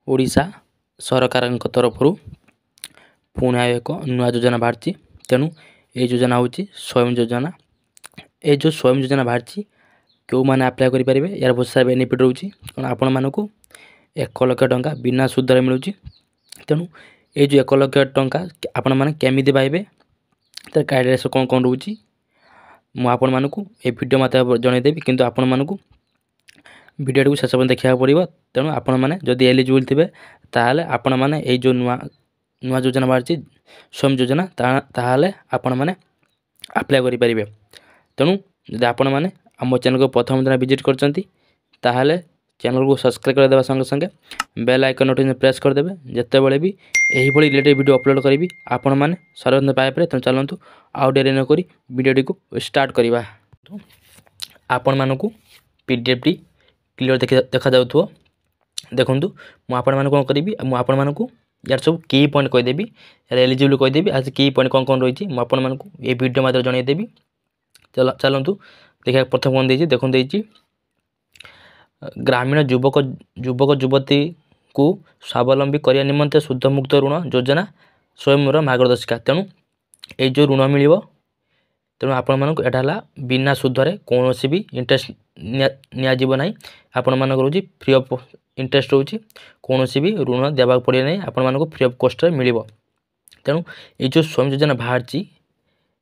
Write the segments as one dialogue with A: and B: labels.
A: ଓଡ଼ିଶା ସରକାରଙ୍କ ତରଫରୁ ପୁଣି ଆଉ ଏକ ନୂଆ ଯୋଜନା ବାହାରିଛି। ତେଣୁ ଏହି ଯୋଜନା ହେଉଛି ସ୍ୱୟଂ ଯୋଜନା। ଏ ଯେଉଁ ସ୍ୱୟଂ ଯୋଜନା ବାହାରିଛି କେଉଁମାନେ ଆପ୍ଲାଏ କରିପାରିବେ, ଏହାର ବହୁତ ସାରା ବେନିଫିଟ୍ ରହୁଛି। କାରଣ ଆପଣମାନଙ୍କୁ 1,00,000 ଟଙ୍କା ବିନା ସୁଧରେ ମିଳୁଛି। ତେଣୁ ଏ ଯେଉଁ 1,00,000 ଟଙ୍କା ଆପଣମାନେ କେମିତି ପାଇବେ, ତାର ଗାଇଡ଼ଲାଇନ୍ସ କ'ଣ କ'ଣ ରହୁଛି ମୁଁ ଆପଣମାନଙ୍କୁ ଏ ଭିଡ଼ିଓ ମାଧ୍ୟମରେ ଜଣାଇଦେବି। କିନ୍ତୁ ଆପଣମାନଙ୍କୁ ଭିଡ଼ିଓଟିକୁ ଶେଷ ପର୍ଯ୍ୟନ୍ତ ଦେଖିବାକୁ ପଡ଼ିବ। ତେଣୁ ଆପଣମାନେ ଯଦି ଏଲିଜିବୁଲ୍ ଥିବେ ତାହେଲେ ଆପଣମାନେ ଏଇ ଯେଉଁ ନୂଆ ଯୋଜନା ବାହାରିଛି ସ୍ୱୟଂ ଯୋଜନା, ତାହେଲେ ଆପଣମାନେ ଆପ୍ଲାଏ କରିପାରିବେ। ତେଣୁ ଯଦି ଆପଣମାନେ ଆମ ଚ୍ୟାନେଲକୁ ପ୍ରଥମ ଦିନ ଭିଜିଟ୍ କରିଛନ୍ତି ତାହେଲେ ଚ୍ୟାନେଲକୁ ସବସ୍କ୍ରାଇବ୍ କରିଦେବା ସଙ୍ଗେ ସଙ୍ଗେ ବେଲ୍ ଆଇକନ୍ ନୋଟିଫିକେସନ୍ ପ୍ରେସ୍ କରିଦେବେ। ଯେତେବେଳେ ବି ଏହିଭଳି ରିଲେଟେଡ୍ ଭିଡ଼ିଓ ଅପଲୋଡ଼ କରିବି ଆପଣମାନେ ସର୍ବପ୍ରଥମେ ପାଇପାରିବେ। ତେଣୁ ଚାଲନ୍ତୁ ଆଉ ଡେରି ନକରି ଭିଡ଼ିଓଟିକୁ ଷ୍ଟାର୍ଟ କରିବା। ଆପଣମାନଙ୍କୁ PDFଟି କ୍ଲିଅର୍ ଦେଖାଯାଉଥିବ। ଦେଖନ୍ତୁ ମୁଁ ଆପଣମାନଙ୍କୁ କ'ଣ କରିବି, ମୁଁ ଆପଣମାନଙ୍କୁ ୟାର ସବୁ କି ପଏଣ୍ଟ କହିଦେବି, ୟାର ଏଲିଜିବୁଲ୍ କହିଦେବି, ଆଉ କି ପଏଣ୍ଟ କ'ଣ କ'ଣ ରହିଛି ମୁଁ ଆପଣମାନଙ୍କୁ এই ଭିଡ଼ିଓ ମାଧ୍ୟମରେ ଜଣାଇଦେବି। ଚାଲନ୍ତୁ ଦେଖିବା। ପ୍ରଥମ କ'ଣ ଦେଇଛି ଦେଖନ୍ତୁ, ଦେଇଛି ଗ୍ରାମୀଣ ଯୁବକ ଯୁବତୀଙ୍କୁ ସ୍ୱାବଲମ୍ବୀ କରିବା ନିମନ୍ତେ ସୁଧମୁକ୍ତ ଋଣ ଯୋଜନା ସ୍ୱୟଂର ମାର୍ଗଦର୍ଶିକା। ତେଣୁ ଏଇ ଯେଉଁ ଋଣ ମିଳିବ, ତେଣୁ ଆପଣମାନଙ୍କୁ ଏଇଟା ହେଲା ବିନା ସୁଧରେ, କୌଣସି ବି ଇଣ୍ଟରେଷ୍ଟ ନିଆଯିବ ନାହିଁ। ଆପଣମାନଙ୍କର ରହୁଛି ଫ୍ରି ଅଫ୍ ଇଣ୍ଟରେଷ୍ଟ ରହୁଛି, କୌଣସି ବି ଋଣ ଦେବାକୁ ପଡ଼ିବ ନାହିଁ, ଆପଣମାନଙ୍କୁ ଫ୍ରି ଅଫ୍ କଷ୍ଟରେ ମିଳିବ। ତେଣୁ ଏଇ ଯେଉଁ ସ୍ୱୟଂ ଯୋଜନା ବାହାରିଛି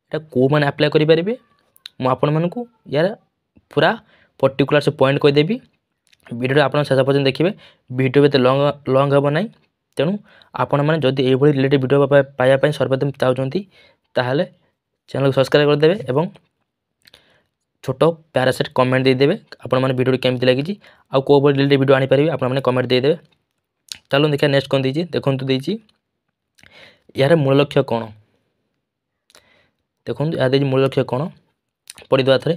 A: ଏଇଟା କେଉଁମାନେ ଆପ୍ଲାଏ କରିପାରିବେ, ମୁଁ ଆପଣମାନଙ୍କୁ ୟାର ପୁରା ପର୍ଟିକୁଲାର ସେ ପଏଣ୍ଟ କହିଦେବି। ଭିଡ଼ିଓ ଆପଣ ଶେଷ ପର୍ଯ୍ୟନ୍ତ ଦେଖିବେ। ଭିଡ଼ିଓ ଏତେ ଲଙ୍ଗ ହେବ ନାହିଁ। ତେଣୁ ଆପଣମାନେ ଯଦି ଏଇଭଳି ରିଲେଟେଡ୍ ଭିଡ଼ିଓ ପାଇବା ପାଇଁ ସର୍ବପ୍ରଥମେ ଚାହୁଁଛନ୍ତି ତାହେଲେ ଚ୍ୟାନେଲକୁ ସବସ୍କ୍ରାଇବ୍ କରିଦେବେ ଏବଂ ଛୋଟ ପ୍ୟାରାସେଟ୍ କମେଣ୍ଟ ଦେଇଦେବେ ଆପଣମାନେ ଭିଡ଼ିଓଟି କେମିତି ଲାଗିଛି, ଆଉ କେଉଁ ଭଳି ରିଲେଟେଡ୍ ଭିଡ଼ିଓ ଆଣିପାରିବେ ଆପଣମାନେ କମେଣ୍ଟ ଦେଇଦେବେ। ଚାଲନ୍ତୁ ଦେଖିବା ନେକ୍ସଟ କ'ଣ ଦେଇଛି। ଦେଖନ୍ତୁ ଦେଇଛି ଏହାର ମୂଳ ଲକ୍ଷ୍ୟ କ'ଣ। ଦେଖନ୍ତୁ ଏହା ଦେଇଛି ମୂଳ ଲକ୍ଷ୍ୟ କ'ଣ, ପଢ଼ିଦେବା ଥରେ।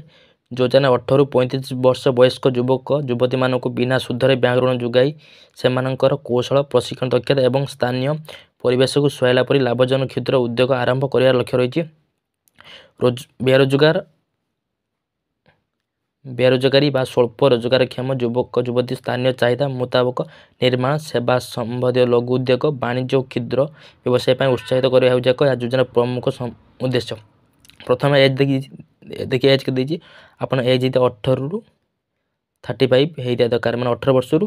A: ଯୋଜନା 18ରୁ 35 ବର୍ଷ ବୟସ୍କ ଯୁବକ ଯୁବତୀମାନଙ୍କୁ ବିନା ସୁଧରେ ବ୍ୟାଙ୍କ ଋଣ ଯୋଗାଇ ସେମାନଙ୍କର କୌଶଳ, ପ୍ରଶିକ୍ଷଣ, ଦକ୍ଷତା ଏବଂ ସ୍ଥାନୀୟ ପରିବେଶକୁ ସୁହାଇଲା ପରି ଲାଭଜନକ କ୍ଷୁଦ୍ର ଉଦ୍ୟୋଗ ଆରମ୍ଭ କରିବାର ଲକ୍ଷ୍ୟ ରହିଛି। ବେରୋଜଗାରୀ ବା ସ୍ୱଳ୍ପ ରୋଜଗାରକ୍ଷମ ଯୁବକ ଯୁବତୀ ସ୍ଥାନୀୟ ଚାହିଦା ମୁତାବକ ନିର୍ମାଣ, ସେବା ସମ୍ବନ୍ଧୀୟ ଲଘୁ ଉଦ୍ୟୋଗ, ବାଣିଜ୍ୟ ଓ କ୍ଷୁଦ୍ର ବ୍ୟବସାୟ ପାଇଁ ଉତ୍ସାହିତ କରିବା ହେଉଛି ଏହା ଯୋଜନାର ପ୍ରମୁଖ ଉଦ୍ଦେଶ୍ୟ। ପ୍ରଥମେ ଏଜ୍ ଦେଖି ଏଜ୍ ଦେଇଛି, ଆପଣ ଏଜ୍ ହେଇଥିବା 18ରୁ 35 ହେଇଥିବା ଦରକାର, ମାନେ 18 ବର୍ଷରୁ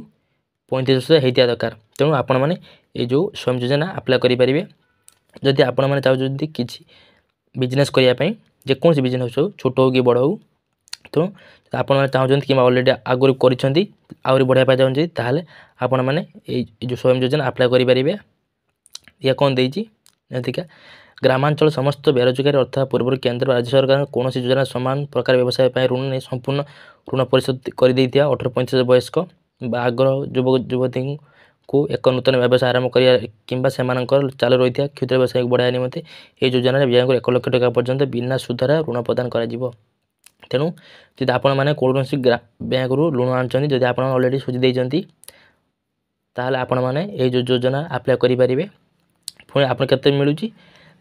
A: 35 ବର୍ଷ ହେଇଥିବା ଦରକାର। ତେଣୁ ଆପଣମାନେ ଏଇ ଯେଉଁ ସ୍ୱୟଂ ଯୋଜନା ଆପ୍ଲାଏ କରିପାରିବେ। ଯଦି ଆପଣମାନେ ଚାହୁଁଛନ୍ତି କିଛି ବିଜନେସ୍ କରିବା ପାଇଁ, ଯେକୌଣସି ବିଜନେସ୍ ହେଉ, ଛୋଟ ହେଉ କି ବଡ଼ ହେଉ, ତେଣୁ ଆପଣମାନେ ଚାହୁଁଛନ୍ତି କିମ୍ବା ଅଲରେଡ଼ି ଆଗରୁ କରିଛନ୍ତି ଆହୁରି ବଢ଼ିବା ପାଇଁ ଚାହୁଁଛନ୍ତି, ତାହେଲେ ଆପଣମାନେ ଏଇ ଯେଉଁ ସ୍ୱୟଂ ଯୋଜନା ଆପ୍ଲାଏ କରିପାରିବେ। ଏହା କ'ଣ ଦେଇଛି ଯେମିତିକା ଗ୍ରାମାଞ୍ଚଳ ସମସ୍ତ ବେରୋଜଗାରୀ ଅର୍ଥାତ୍ ପୂର୍ବରୁ କେନ୍ଦ୍ର ରାଜ୍ୟ ସରକାରଙ୍କ କୌଣସି ଯୋଜନା ସମାନ ପ୍ରକାର ବ୍ୟବସାୟ ପାଇଁ ଋଣ ନେଇ ସମ୍ପୂର୍ଣ୍ଣ ଋଣ ପରିଶୋଧ କରିଦେଇଥିବା 18-35 ବୟସ୍କ ବା ଆଗ୍ରହ ଯୁବକ ଯୁବତୀଙ୍କୁ ଏକ ନୂତନ ବ୍ୟବସାୟ ଆରମ୍ଭ କରିବା କିମ୍ବା ସେମାନଙ୍କର ଚାଲୁ ରହିଥିବା କ୍ଷୁଦ୍ର ବ୍ୟବସାୟକୁ ବଢ଼ାଇବା ନିମନ୍ତେ ଏହି ଯୋଜନାରେ ବ୍ୟାଙ୍କରୁ 1,00,000 ଟଙ୍କା ପର୍ଯ୍ୟନ୍ତ ବିନା ସୁଧରେ ଋଣ ପ୍ରଦାନ କରାଯିବ। ତେଣୁ ଯଦି ଆପଣମାନେ କୌଣସି ବ୍ୟାଙ୍କରୁ ଋଣ ଆଣୁଛନ୍ତି, ଯଦି ଆପଣ ଅଲରେଡ଼ି ସୁଝି ଦେଇଛନ୍ତି, ତାହେଲେ ଆପଣମାନେ ଏଇ ଯେଉଁ ଯୋଜନା ଆପ୍ଲାଏ କରିପାରିବେ। ପୁଣି ଆପଣ କେତେ ମିଳୁଛି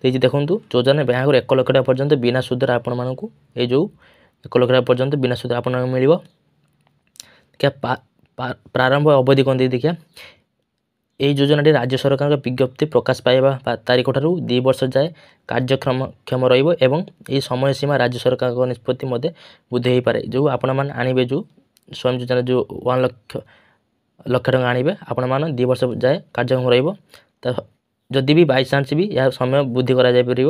A: ଦେଇଛି ଦେଖନ୍ତୁ, ଯୋଜନା ବ୍ୟାଙ୍କରୁ 1,00,000 ଟଙ୍କା ପର୍ଯ୍ୟନ୍ତ ବିନା ସୁଧରେ ଆପଣମାନଙ୍କୁ ଏଇ ଯେଉଁ 1,00,000 ଟଙ୍କା ପର୍ଯ୍ୟନ୍ତ ବିନା ସୁଧରେ ଆପଣଙ୍କୁ ମିଳିବ। ଦେଖିବା ପ୍ରାରମ୍ଭ ଅବଧି କ'ଣ ଦେଇ ଦେଖିବା। ଏହି ଯୋଜନାଟି ରାଜ୍ୟ ସରକାରଙ୍କ ବିଜ୍ଞପ୍ତି ପ୍ରକାଶ ପାଇବା ତାରିଖଠାରୁ 2 ବର୍ଷ ଯାଏ କାର୍ଯ୍ୟକ୍ଷମ ରହିବ ଏବଂ ଏହି ସମୟସୀମା ରାଜ୍ୟ ସରକାରଙ୍କ ନିଷ୍ପତ୍ତି ମଧ୍ୟ ବୃଦ୍ଧି ହୋଇପାରେ। ଯେଉଁ ଆପଣମାନେ ଆଣିବେ, ଯେଉଁ ସ୍ୱୟଂ ଯୋଜନା ଯେଉଁ 1,00,000 ଟଙ୍କା ଆଣିବେ, ଆପଣମାନେ 2 ବର୍ଷ ଯାଏ କାର୍ଯ୍ୟକ୍ଷମ ରହିବ। ଯଦି ବି ବାଇଚାନ୍ସ ବି ଏହା ସମୟ ବୃଦ୍ଧି କରାଯାଇପାରିବ।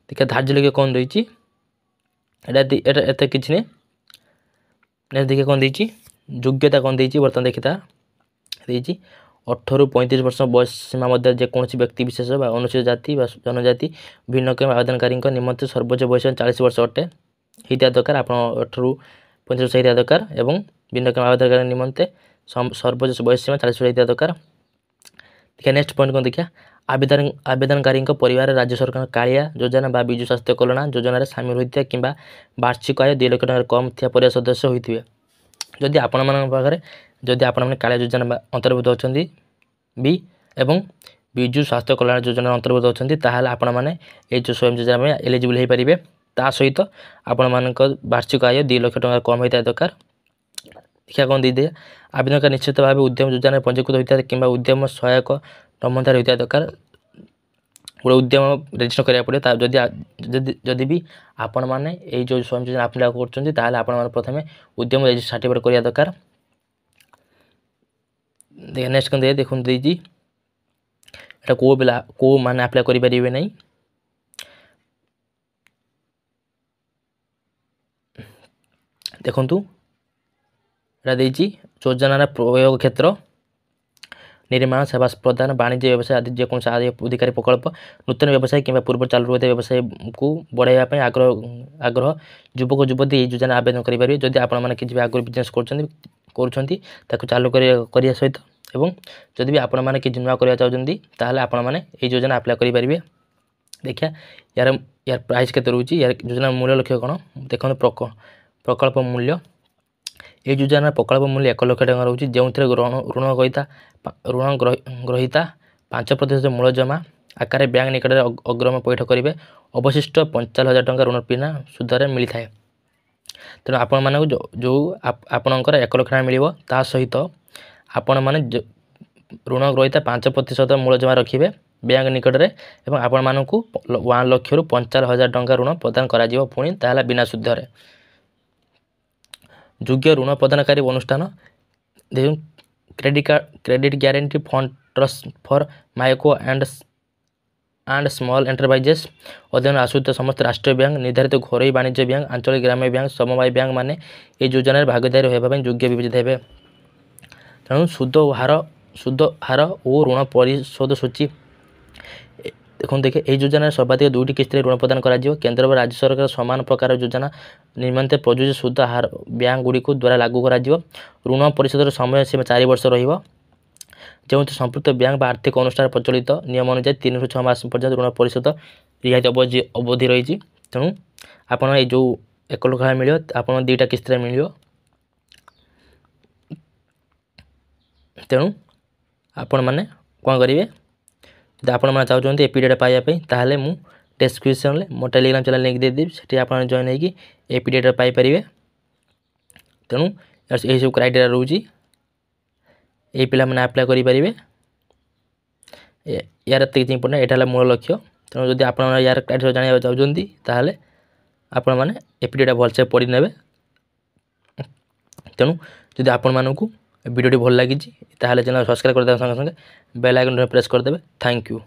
A: ଦେଖିବା ଧାର୍ଯ୍ୟ ଲକ୍ଷ୍ୟ କ'ଣ ରହିଛି, ଏଇଟା ଏତେ କିଛି ନାହିଁ। ଦେଖିବା କ'ଣ ଦେଇଛି, ଯୋଗ୍ୟତା କ'ଣ ଦେଇଛି ବର୍ତ୍ତମାନ ଦେଖିତା ଦେଇଛି 18ରୁ 35 ବର୍ଷ ବୟସ ସୀମା ମଧ୍ୟରେ ଯେକୌଣସି ବ୍ୟକ୍ତି ବିଶେଷ ବା ଅନୁସୂଚିତ ଜାତି ବା ଜନଜାତି ଭିନ୍ନକ୍ଷମ ଆବେଦନକାରୀଙ୍କ ନିମନ୍ତେ ସର୍ବୋଚ୍ଚ ବୟସ 40 ବର୍ଷ ଅଟେ ହେଇଥିବା ଦରକାର। ଆପଣ 18ରୁ 35 ବର୍ଷ ହେଇଥିବା ଦରକାର ଏବଂ ଭିନ୍ନକ୍ଷମ ଆବେଦନକାରୀ ନିମନ୍ତେ ସର୍ବୋଚ୍ଚ ବୟସ ସୀମା 40 ବର୍ଷ ହେଇଥିବା ଦରକାର। ଦେଖିବା ନେକ୍ସଟ ପଏଣ୍ଟ କ'ଣ ଦେଖିବା। ଆବେଦନକାରୀଙ୍କ ପରିବାର ରାଜ୍ୟ ସରକାରଙ୍କ କାଳିଆ ଯୋଜନା ବା ବିଜୁ ସ୍ୱାସ୍ଥ୍ୟ କଲ୍ୟାଣ ଯୋଜନାରେ ସାମିଲ ହୋଇଥିବା କିମ୍ବା ବାର୍ଷିକ ଆୟ 2 ଲକ୍ଷ ଟଙ୍କାରୁ କମ୍ ଥିବା ପରିବାର ସଦସ୍ୟ ହୋଇଥିବେ। ଯଦି ଆପଣମାନଙ୍କ ପାଖରେ ଯଦି ଆପଣମାନେ କାଳିଆ ଯୋଜନା ଅନ୍ତର୍ଭୁକ୍ତ ଅଛନ୍ତି ବି ଏବଂ ବିଜୁ ସ୍ୱାସ୍ଥ୍ୟ କଲ୍ୟାଣ ଯୋଜନା ଅନ୍ତର୍ଭୁକ୍ତ ଅଛନ୍ତି, ତାହେଲେ ଆପଣମାନେ ଏଇ ଯେଉଁ ସ୍ୱୟଂ ଯୋଜନା ପାଇଁ ଏଲିଜିବୁଲ୍ ହୋଇପାରିବେ। ତା ସହିତ ଆପଣମାନଙ୍କ ବାର୍ଷିକ ଆୟ 2 ଲକ୍ଷ ଟଙ୍କା କମ୍ ହୋଇଥିବା ଦରକାର। ଦେଖିବା କ'ଣ ଦେଇଦିଏ। ଆବେଦନକାରୀ ନିଶ୍ଚିତ ଭାବେ ଉଦ୍ୟମ ଯୋଜନାରେ ପଞ୍ଜୀକୃତ ହୋଇଥିବା କିମ୍ବା ଉଦ୍ୟମ ସହାୟକ ଟର୍ମଧାରୀ ହୋଇଥିବା ଦରକାର। ଗୋଟେ ଉଦ୍ୟମ ରେଜିଷ୍ଟର କରିବାକୁ ପଡ଼ିବ। ଯଦି ବି ଆପଣମାନେ ଏଇ ଯେଉଁ ସ୍ୱୟଂ ଯୋଜନା ଆପ୍ଲାଏ କରୁଛନ୍ତି ତାହେଲେ ଆପଣମାନେ ପ୍ରଥମେ ଉଦ୍ୟମ ରେଜିଷ୍ଟର ସାର୍ଟିଫିକେଟ୍ କରିବା ଦରକାର। ନେକ୍ସଟ କ'ଣ ଦେଖନ୍ତୁ ଦେଇଛି, এটা କେଉଁମାନେ ଆପ୍ଲାଏ କରିପାରିବେ ନାହିଁ। ଦେଖନ୍ତୁ এটা ଦେଇଛି ଯୋଜନାର ପ୍ରୟୋଗ କ୍ଷେତ୍ର ନିର୍ମାଣ, ସେବା ପ୍ରଦାନ, ବାଣିଜ୍ୟ ବ୍ୟବସାୟ ଆଦି ଯେକୌଣସି ଅଧିକାରୀ ପ୍ରକଳ୍ପ, ନୂତନ ବ୍ୟବସାୟ କିମ୍ବା ପୂର୍ବରୁ ଚାଲୁ ରହିଥିବା ବ୍ୟବସାୟକୁ ବଢ଼ାଇବା ପାଇଁ ଆଗ୍ରହ ଯୁବକ ଯୁବତୀ ଏହି ଯୋଜନା ଆବେଦନ କରିପାରିବେ। ଯଦି ଆପଣମାନେ କିଛି ବି ଆଗରୁ ବିଜନେସ୍ କରୁଛନ୍ତି ତାକୁ ଚାଲୁ କରିବା ସହିତ ଏବଂ ଯଦି ବି ଆପଣମାନେ କିଛି ନୂଆ କରିବା ଚାହୁଁଛନ୍ତି ତାହେଲେ ଆପଣମାନେ ଏହି ଯୋଜନା ଆପ୍ଲାଏ କରିପାରିବେ। ଦେଖିବା ୟାର ପ୍ରାଇସ୍ କେତେ ରହୁଛି, ୟାର ଯୋଜନାର ମୂଲ୍ୟ ଲକ୍ଷ୍ୟ କ'ଣ ଦେଖନ୍ତୁ। ପ୍ରକଳ୍ପ ମୂଲ୍ୟ, ଏହି ଯୋଜନାର ପ୍ରକଳ୍ପ ମୂଲ୍ୟ 1 ଲକ୍ଷ ଟଙ୍କା ରହୁଛି, ଯେଉଁଥିରେ ଋଣ ଗ୍ରହୀତା 5% ମୂଳ ଜମା ଆକାରରେ ବ୍ୟାଙ୍କ ନିକଟରେ ଅଗ୍ରିମ ପଇଠ କରିବେ। ଅବଶିଷ୍ଟ 45,000 ଟଙ୍କା ଋଣ ବିନା ସୁଧରେ ମିଳିଥାଏ। ତେଣୁ ଆପଣମାନଙ୍କୁ ଯେଉଁ ଆପଣଙ୍କର 1 ଲକ୍ଷ ଟଙ୍କା ମିଳିବ ତା ସହିତ ଆପଣମାନେ ଋଣ ଗ୍ରହୀତା 5% ମୂଳ ଜମା ରଖିବେ ବ୍ୟାଙ୍କ ନିକଟରେ ଏବଂ ଆପଣମାନଙ୍କୁ 1 ଲକ୍ଷରୁ 45,000 ଟଙ୍କା ଋଣ ପ୍ରଦାନ କରାଯିବ ପୁଣି ତାହେଲେ ବିନା ସୁଧରେ। ଯୋଗ୍ୟ ଋଣ ପ୍ରଦାନକାରୀ ଅନୁଷ୍ଠାନ ଦେଖୁন credit guarantee fund trust for micro and small enterprises ଅଧୀନରେ ଆସୁଥିବା ସମସ୍ତ ରାଷ୍ଟ୍ରୀୟ ବ୍ୟାଙ୍କ, ନିର୍ଦ୍ଧାରିତ ଘରୋଇ ବାଣିଜ୍ୟ ବ୍ୟାଙ୍କ, ଆଞ୍ଚଳିକ ଗ୍ରାମ୍ୟ ବ୍ୟାଙ୍କ, ସମବାୟ ବ୍ୟାଙ୍କ ମାନେ ଏହି ଯୋଜନାରେ ଭାଗୀଦାରୀ ହେବା ପାଇଁ ଯୋଗ୍ୟ ବିବେଚିତ ହେବେ। ତେଣୁ ସୁଧ ହାର ଓ ଋଣ ପରିଶୋଧ ସୂଚୀ ଦେଖନ୍ତୁ। ଏହି ଯୋଜନାରେ ସର୍ବାଧିକ 2ଟି କିସ୍ତିରେ ଋଣ ପ୍ରଦାନ କରାଯିବ। କେନ୍ଦ୍ର ବା ରାଜ୍ୟ ସରକାର ସମାନ ପ୍ରକାର ଯୋଜନା ନିମନ୍ତେ ପ୍ରଯୁଜ୍ୟ ସୁଧ ହାର ବ୍ୟାଙ୍କଗୁଡ଼ିକ ଦ୍ୱାରା ଲାଗୁ କରାଯିବ। ଋଣ ପରିଶୋଧର ସମୟ ସୀମା 4 ବର୍ଷ ରହିବ, ଯେଉଁଥିରେ ସମ୍ପୃକ୍ତ ବ୍ୟାଙ୍କ ବା ଆର୍ଥିକ ଅନୁଷ୍ଠାନ ପ୍ରଚଳିତ ନିୟମ ଅନୁଯାୟୀ 3ରୁ 6 ମାସ ପର୍ଯ୍ୟନ୍ତ ଋଣ ପରିଶୋଧ ରିହାତି ଅବଧି ରହିଛି। ତେଣୁ ଆପଣ ଏଇ ଯେଉଁ 1 ଲକ୍ଷ ଟଙ୍କା ମିଳିବ ଆପଣ 2ଟା କିସ୍ତିରେ ମିଳିବ। ତେଣୁ ଆପଣମାନେ କ'ଣ କରିବେ, ଯଦି ଆପଣମାନେ ଚାହୁଁଛନ୍ତି ଏ ପିଡ଼ିଏଫ୍ ପାଇବା ପାଇଁ ତାହେଲେ ମୁଁ ଡେସ୍କ୍ରିପସନ୍ରେ ମୋ ଟେଲିଗ୍ରାମ ଚ୍ୟାନେଲ୍ ଲିଙ୍କ୍ ଦେଇଦେବି, ସେଠି ଆପଣ ଜଏନ୍ ହେଇକି ଏ ପିଡ଼ିଏଫ୍ ପାଇପାରିବେ। ତେଣୁ ଏହିସବୁ କ୍ରାଇଟେରିଆ ରହୁଛି, ଏହି ପିଲାମାନେ ଆପ୍ଲାଏ କରିପାରିବେ। ୟାର ଏତେ କିଛି ଇମ୍ପୋର୍ଟାଣ୍ଟ, ଏଇଟା ହେଲା ମୂଳ ଲକ୍ଷ୍ୟ। ତେଣୁ ଯଦି ଆପଣମାନେ ୟାର କ୍ରାଇଟେରିଆ ଜାଣିବାକୁ ଚାହୁଁଛନ୍ତି ତାହେଲେ ଆପଣମାନେ ଏ ପିଡ଼ିଏଫ୍ଟା ଭଲସେ ପଢ଼ି ନେବେ। ତେଣୁ ଯଦି ଆପଣମାନଙ୍କୁ ଭିଡ଼ିଓଟି ଭଲ ଲାଗିଛି ତାହେଲେ ଚ୍ୟାନେଲ୍ ସବସ୍କ୍ରାଇବ୍ କରିଦେବା ସଙ୍ଗେ ସଙ୍ଗେ ବେଲ୍ ଆଇକନ୍ ପ୍ରେସ୍ କରିଦେବେ। Thank you.